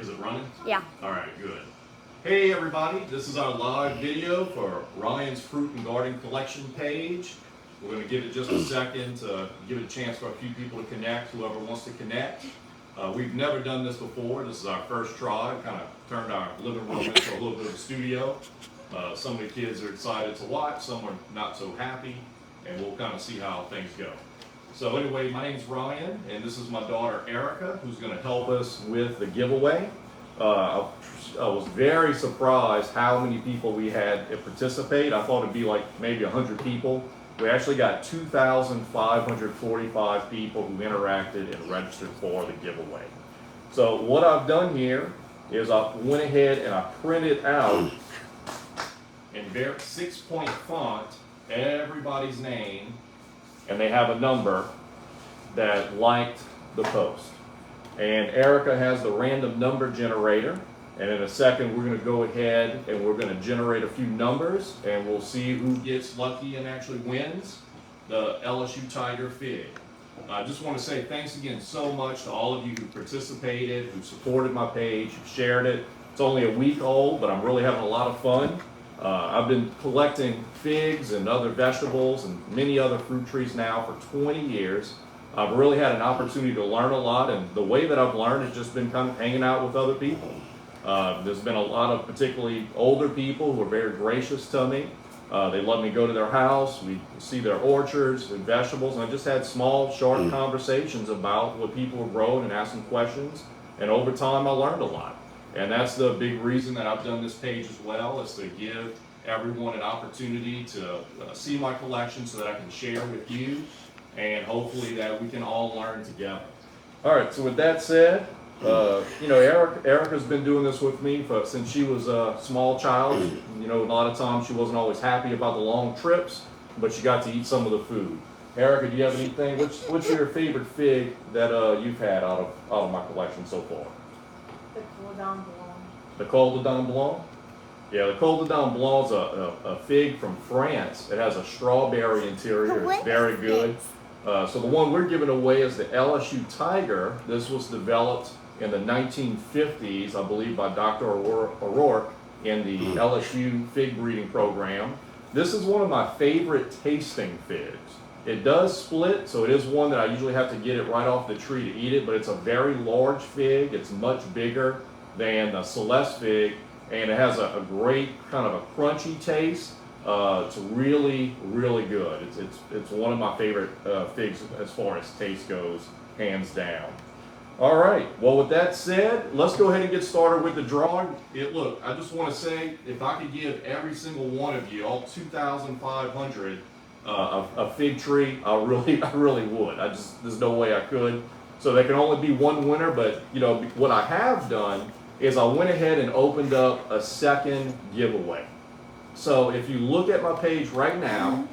Is it running? Yeah. All right, good. Hey everybody, this is our live video for Ryan's Fruit and Garden Collection page. We're going to give it just a second to give it a chance for a few people to connect, whoever wants to connect. We've never done this before. This is our first try. We kind of turned our living room into a little bit of a studio. Some of the kids are excited to watch, some are not so happy, and we'll kind of see how things go. So anyway, my name's Ryan, and this is my daughter Erica, who's going to help us with the giveaway. I was very surprised how many people we had participate. I thought it'd be like maybe 100 people. We actually got 2,545 people who interacted and registered for the giveaway. So what I've done here is I went ahead and I printed out in very 6-point font everybody's name, and they have a number that liked the post. And Erica has the random number generator, and in a second we're going to go ahead and we're going to generate a few numbers, and we'll see who gets lucky and actually wins the LSU Tiger Fig. I just want to say thanks again so much to all of you who participated, who supported my page, who shared it. It's only a week old, but I'm really having a lot of fun. I've been collecting figs and other vegetables and many other fruit trees now for 20 years. I've really had an opportunity to learn a lot, and the way that I've learned has just been kind of hanging out with other people. There's been a lot of particularly older people who are very gracious to me. They let me go to their house, we see their orchards and vegetables, and I just had small, short conversations about what people were growing and asking questions, and over time I learned a lot. And that's the big reason that I've done this page as well, is to give everyone an opportunity to see my collection so that I can share with you, and hopefully that we can all learn together. All right, so with that said, you know, Erica's been doing this with me since she was a small child. You know, a lot of times she wasn't always happy about the long trips, but she got to eat some of the food. Erica, do you have anything? What's your favorite fig that you've had out of my collection so far? The Cordon Blanc. The Col de Dent Blanc? Yeah, the Col de Dent Blanc is a fig from France. It has a strawberry interior. It's very good. So the one we're giving away is the LSU Tiger. This was developed in the 1950s, I believe, by Dr. O'Rourke in the LSU fig breeding program. This is one of my favorite tasting figs. It does split, so it is one that I usually have to get it right off the tree to eat it, but it's a very large fig. It's much bigger than the Celeste fig, and it has a great kind of a crunchy taste. It's really, really good. It's one of my favorite figs as far as taste goes, hands down. All right, well with that said, let's go ahead and get started with the drawing. Look, I just want to say, if I could give every single one of you, all 2,500, a fig tree, I really would. There's no way I could. So there can only be one winner, but you know, what I have done is I went ahead and opened up a second giveaway. So if you look at my page right now,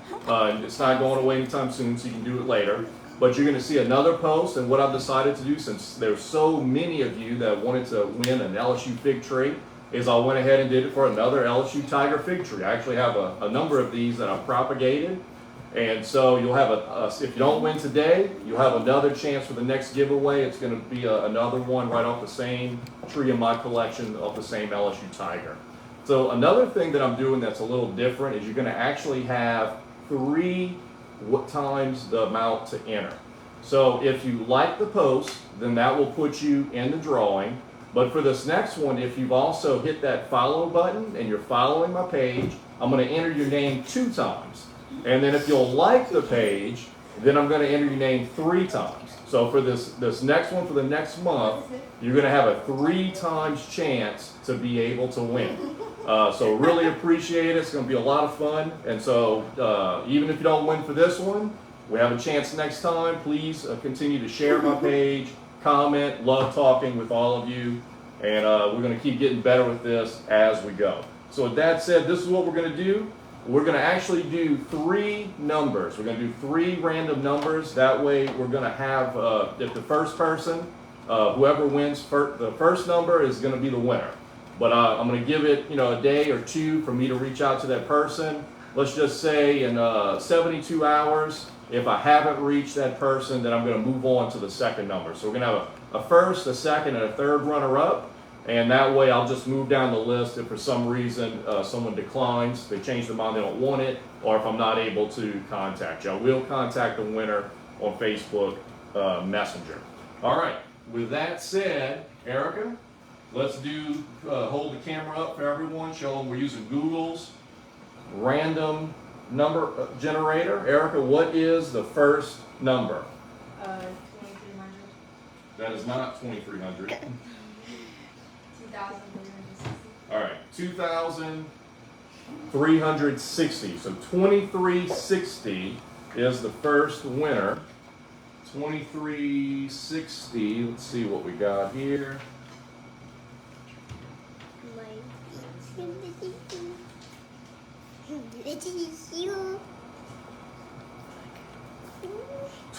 it's not going away anytime soon, so you can do it later, but you're going to see another post. And what I've decided to do, since there's so many of you that wanted to win an LSU fig tree, is I went ahead and did it for another LSU Tiger fig tree. I actually have a number of these that I've propagated. And so you'll have if you don't win today, you'll have another chance for the next giveaway. It's going to be another one right off the same tree in my collection of the same LSU Tiger. So another thing that I'm doing that's a little different is you're going to actually have 3 times the amount to enter. So if you like the post, then that will put you in the drawing. But for this next one, if you've also hit that follow button and you're following my page, I'm going to enter your name 2 times. And then if you'll like the page, then I'm going to enter your name 3 times. So for this next one, for the next month, you're going to have a 3 times chance to be able to win. So really appreciate it. It's going to be a lot of fun. And so even if you don't win for this one, we have a chance next time. Please continue to share my page, comment, love talking with all of you. And we're going to keep getting better with this as we go. So with that said, this is what we're going to do. We're going to actually do 3 numbers. We're going to do 3 random numbers. That way we're going to have, if the first person, whoever wins the first number is going to be the winner. But I'm going to give it, you know, a day or 2 for me to reach out to that person. Let's just say in 72 hours, if I haven't reached that person, then I'm going to move on to the second number. So we're going to have a first, a second, and a third runner-up. And that way I'll just move down the list if for some reason someone declines, they change their mind, they don't want it, or if I'm not able to contact you. I will contact the winner on Facebook Messenger. All right, with that said, Erica, let's do, hold the camera up for everyone, show them we're using Google's random number generator. Erica, what is the first number? 2300. That is not 2300. 2360. All right, 2,360. So 2360 is the first winner. 2360. Let's see what we got here.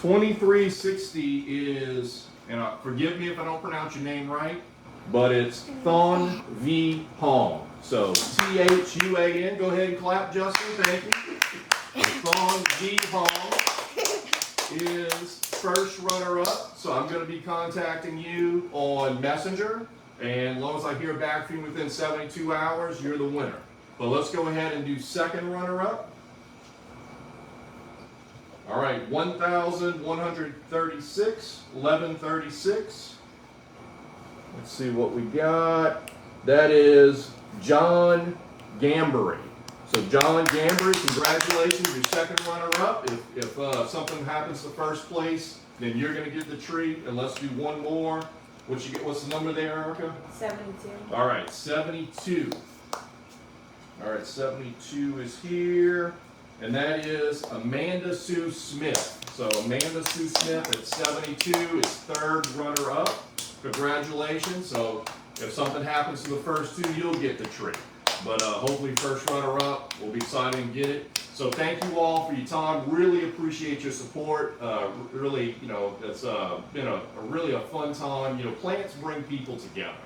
2360 is, and forgive me if I don't pronounce your name right, but it's Thon V Hong. So Thuan. Go ahead and clap, Justin. Thank you. Thon V Hong is first runner-up. So I'm going to be contacting you on Messenger, and as long as I hear back from you within 72 hours, you're the winner. But let's go ahead and do second runner-up. All right, 1,136, 1136. Let's see what we got. That is John Gambury. So John Gambury, congratulations, you're second runner-up. If something happens to first place, then you're going to get the treat. And let's do one more. What's the number there, Erica? 72. All right, 72. All right, 72 is here. And that is Amanda Sue Smith. So Amanda Sue Smith at 72 is third runner-up. Congratulations. So if something happens to the first two, you'll get the treat. But hopefully first runner-up will be excited and get it. So thank you all for your time. Really appreciate your support. Really, it's been a really a fun time. Plants bring people together.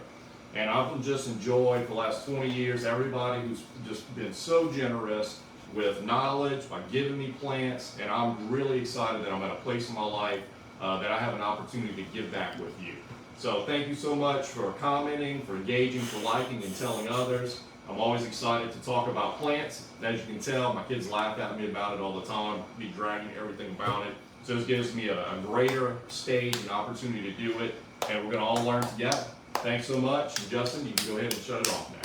And I've just enjoyed for the last 20 years everybody who's just been so generous with knowledge by giving me plants, and I'm really excited that I'm at a place in my life that I have an opportunity to give back with you. So thank you so much for commenting, for engaging, for liking, and telling others. I'm always excited to talk about plants. As you can tell, my kids laugh at me about it all the time, me dragging everything about it. So this gives me a greater stage and opportunity to do it, and we're going to all learn together. Thanks so much. And Justin, you can go ahead and shut it off now.